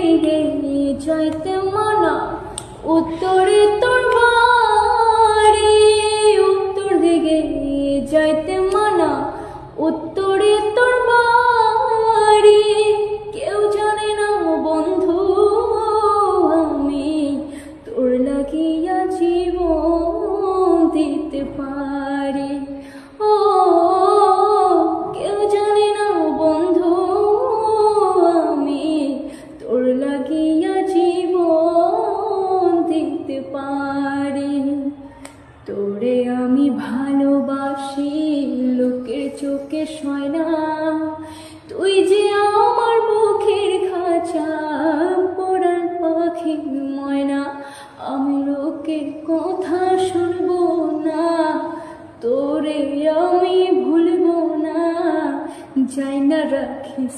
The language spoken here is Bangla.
দিকে যাইতে মানা, উত্তরে তোর বাড়ি। উত্তর দিকে যাইতে মানা, উত্তরে তোর বাড়ি। কেউ জানে না বন্ধু আমি তোর লাগিয়া জীবন দিতে পারি। ও কেউ জানে না বন্ধু আমি তোর লাগিয়া জীবন দিতে পারি। তোরে আমি ভালোবাসি, লোকের চোখে সয় না। তুই যে আমার বুকের খাঁচা, পরাণ পাখি ময়না। আমি লোকের কথা শুনবো না, তোরে আমি ভুলবো না। যাই না রাখিস